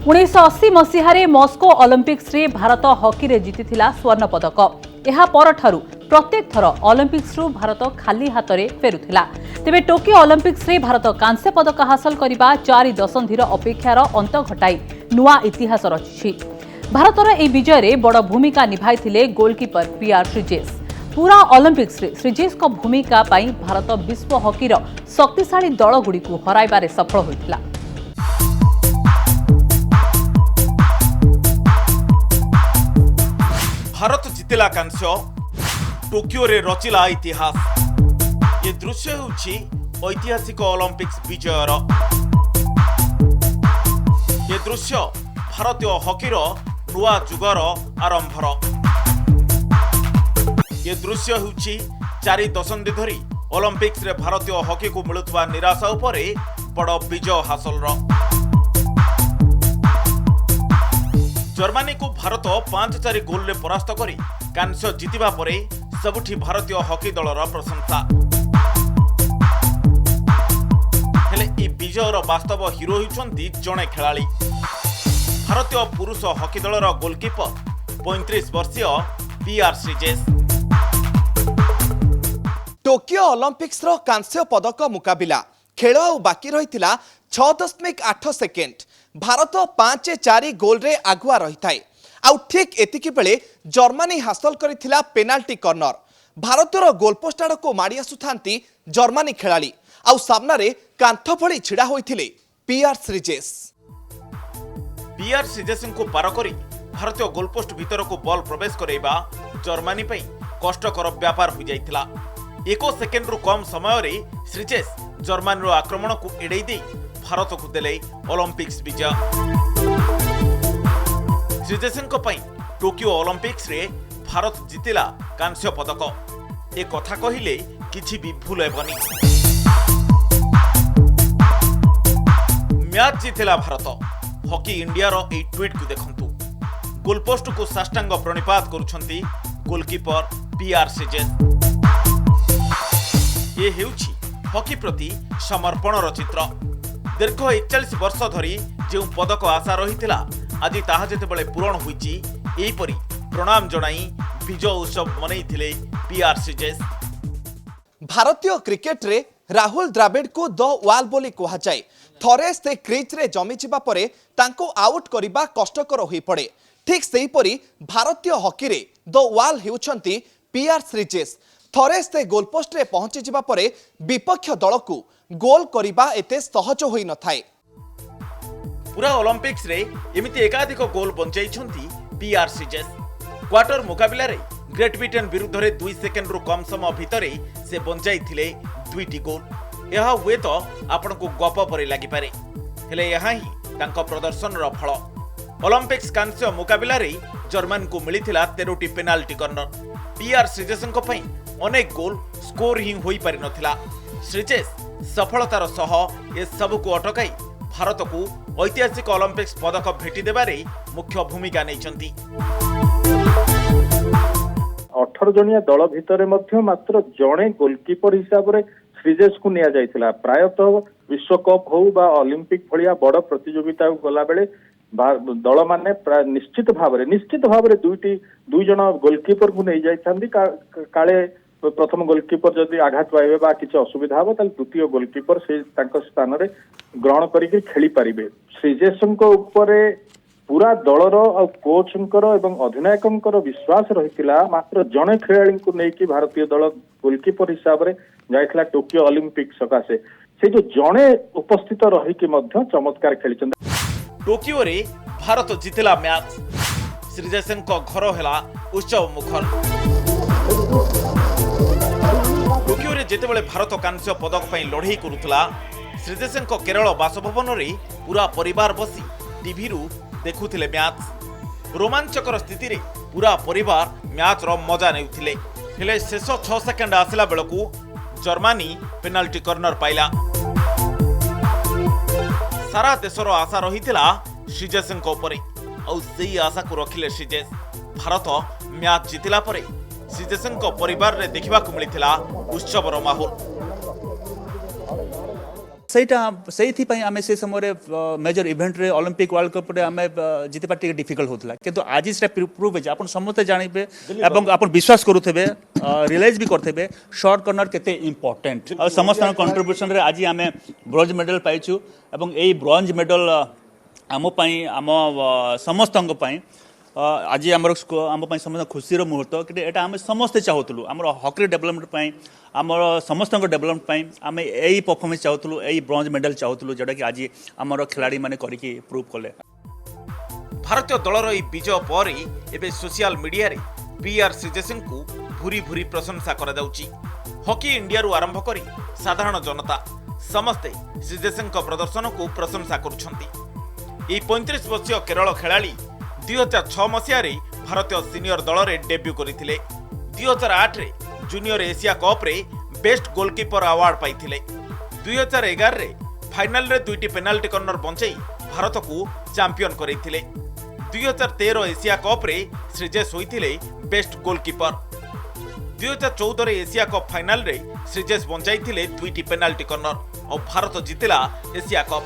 1980 मसीह Moscow Olympics रे Bharat hockey रे जीतिथिला स्वर्ण पदक। एहा परठारु प्रत्येक थर ओलंपिक्स रु भारत खाली हाथ रे फेरुथिला। तेबे टोकियो ओलंपिक्स रे भारत कांस्य पदक हासिल करिबा 4 दशंधिर अपेक्षार अंत घटाई नुआ इतिहास रचिछि। भारतर ए विजय रे बड़ भूमिका निभाइथिले गोलकीपर पीआर श्रीजेश। पूरा ओलंपिक्स रे श्रीजेश को भूमिका पाई भारत विश्व हॉकी रो शक्तिशाली दल गुडी को हराइबारे सफल होइथिला। भारत जितिला कांस्य, टोकियो रे रचिला इतिहास। ये दृश्य होछि ऐतिहासिक ओलंपिक्स विजयर। ये दृश्य भारतीय हॉकीर नुआ जुगर आरंभर। ये दृश्य होछि 4 दशंधि धरी ओलंपिक्स रे भारतीय हॉकी को मिलुवा निराशा उपरे बड़ विजय हासिल। जर्मनी को भारत 5-4 गोल रे परास्त करी कांस्य जितिबा परे सबुठी भारतीय हॉकी दलर प्रशंसा। हेले ई विजयर वास्तव हिरो होइछन्ती जणे खेलाड़ी। भारतीय पुरुष हॉकी दलर गोलकीपर 35 वर्षीय पीआर श्रीजेश। टोकियो ओलंपिक्स रो कांस्य पदक मुकाबिला खेल बाकी रही 6.8 सेकेंड। भारत 5-4 गोल रे आगुआ रही थाए। आउ ठीक एतिकी बेले जर्मनी हासिल करिथिला पेनाल्टी कॉर्नर। भारतर गोलपोस्ट आड़ को माड़ी आसुथांती जर्मनी खेलाड़ी। आउ सामना रे कांथ भली छिड़ा होइथिले पीआर श्रीजेश। पीआर श्रीजेश को पार करी भारतीय गोलपोस्ट भीतर को बॉल प्रवेश करैबा जर्मनी पई कष्टकर व्यापार हो जाइथिला। 1 सेकेंड रु कम समय रे श्रीजेश जर्मनी रो आक्रमण को एड़ै दे भारत को देले ओलंपिक्स विजय। श्रीजेशन पई टोकियो ओलंपिक्स रे भारत जितिला कांस्य पदक। ए कथा कहिले किछि भी भूल हेबनी। मैच जितिला भारत। हॉकी इंडिया रो ए ट्वीट को देखंतु। गोलपोस्ट को साष्टांग प्रणिपात करूछंती गोलकीपर पीआर श्रीजेश। ये हेउछि हॉकी प्रति समर्पणर चित्र। दीर्घ 41 वर्ष धरी जो पदक आशा रही आज ताहा जेतेबेले पूरण होईची एहीपरि प्रणाम जणाई विजय उत्सव मनैथिले पीआर श्रीजेश। भारतीय क्रिकेट रे राहुल द्रविड़ को द वाल बोली कहा जाए। थरे से क्रीज रे जमी जिबा परे तांको आउट करिबा कष्टकर होई पड़े। ठीक सेही परि भारतीय हॉकी रे द वाल हेउछंती पीआर श्रीजेश। थरे से गोलपोस्ट रे पहुंची जिबा परे विपक्ष दल को गोल करिबा एते सहज होई न थाए। पूरा ओलंपिक्स रे एमिति एकाधिक गोल बंचाइछंती पीआर श्रीजेश। क्वार्टर मुकाबिला रे ग्रेट ब्रिटेन विरुद्ध रे 2 सेकेंड रु कम समय भितरे से बंचाइथिले 2टी गोल। यह हुए तो आपण को गप परे लागि पारे, हेले यहा ही तांको प्रदर्शन रो फल। ओलंपिक्स कांस्य मुकाबिला रे जर्मन को मिलिथिला 13टी पेनाल्टी कॉर्नर। पीआर श्रीजेशଙ୍କ ପାଇଁ अनेक गोल स्कोर ही होई पारि नथिला। श्रीजेश सफलतार सह ए सब को अटकाई भारत को ऐतिहासिक ओलंपिक्स पदक भेटी देबारे मुख्य भूमिका नैचंती। 18 जणिया दल भितरे मध्य मात्र जणे गोलकीपर हिसाब रे श्रीजेश को निया जायतिला। प्रायतः विश्वकप हो बा ओलंपिक भलिया बड़ प्रतियोगिता गला बेले दल माने निश्चित भाव रे दुई जण गोलकीपर को नहीं जाइथांदी। काले प्रथम गोलकीपर जदि आघात पाइबे बा किछि असुविधा हो ताल द्वितीय गोलकीपर से तांको स्थान रे ग्रहण करिके खेली पारिबे। श्रीजेशଙ୍କ उपरे पूरा दलर और कोचंकर एवं अधिनायकंकर विश्वास रहितिला। मात्र जणे खेलाड़ी को नेकी भारतीय दल गोलकीपर हिसाब रे जाइथिला टोकियो ओलंपिक सकासे। से जो जणे उपस्थित रही कि मध्य चमत्कार खेलिचंद। टोकियो रे भारत जितिला मैच। श्रीजेशଙ୍କ घर हेला उत्सव मुखर। टोकियो रे जेतेबेले भारत कांस्य पदक पई लढेई करुतला श्रीजेशଙ୍କ केरल बासभवन रे पूरा परिवार बसी टीवी रु देखुथिले मैच। रोमांचकर स्थिति रे पूरा परिवार मैच रो मजा नेउथिले। हेले शेष 6 सेकेंड आसिला बेलकू जर्मनी पेनाल्टी कॉर्नर पाइला। सारा देशर आशा रहिथिला श्रीजेशଙ୍କ उपरे और सेही आशा को रखिले श्रीजेश। भारत मैच जितिला परे श्रीजेशଙ୍କ परिवार रे देखिबा को मिलिथिला उत्सवर माहौल। से आम से समय मेजर इवेंट रे ओलंपिक वर्ल्ड कप रे आम जितबा टिके डिफिकल्ट होता किंतु आज से प्रूव है आप समस्त जानवे और आप विश्वास करुवे रियलाइज भी करते शॉर्ट कर्नर केते इंपोर्टेंट और समस्त कंट्रीब्यूशन रे आज आम ब्रोंज मेडल पाइछु एवं यही ब्रोंज मेडल आम समस्त आज आम समस्त खुशी मुहूर्त कि एटा आम समस्ते चाहूलु आम हॉकी डेवलपमेंट आम समस्त डेवलपमेंट आम यही परफॉर्मेंस चाहूलु यही ब्रोंज मेडल चाहूलु जोटा कि आज आम खिलाड़ी मैंने करके प्रूव कले। भारतीय दलर यह विजय पर एवं सोशल मीडिया रे पीआर श्रीजेश को भूरी भूरी प्रशंसा करा जाउची। हॉकी इंडिया रु आरंभ करी साधारण जनता समस्ते श्रीजेश प्रदर्शन को प्रशंसा करुछंती। 35 वर्षीय केरल खेलाड़ी 2006 मसीह भारतीय सीनियर दल रे डेब्यू करथिले। 2008 रे जूनियर एशिया कप रे बेस्ट गोलकीपर अवार्ड पाइथिले। 2011 रे फाइनल रे 2टी पेनाल्टी कॉर्नर बंचाई भारत को चैंपियन करथिले। 2013 एशिया कप रे श्रीजेश होइथिले बेस्ट गोलकीपर। 2014 रे एशिया कप फाइनल रे श्रीजेश बंचाइथिले 2टी पेनाल्टी कॉर्नर और भारत जीतिला एशिया कप।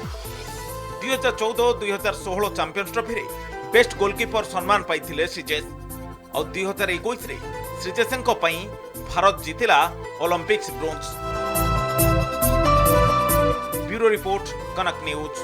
2014-2016 चैंपियंस ट्रॉफी रे बेस्ट गोलकीपर सम्मान पाइथिले श्रीजेश और 2021 रे श्रीजेशଙ୍କ ପାଇଁ भारत जीतिला Olympics bronze. Bureau report Kanak news.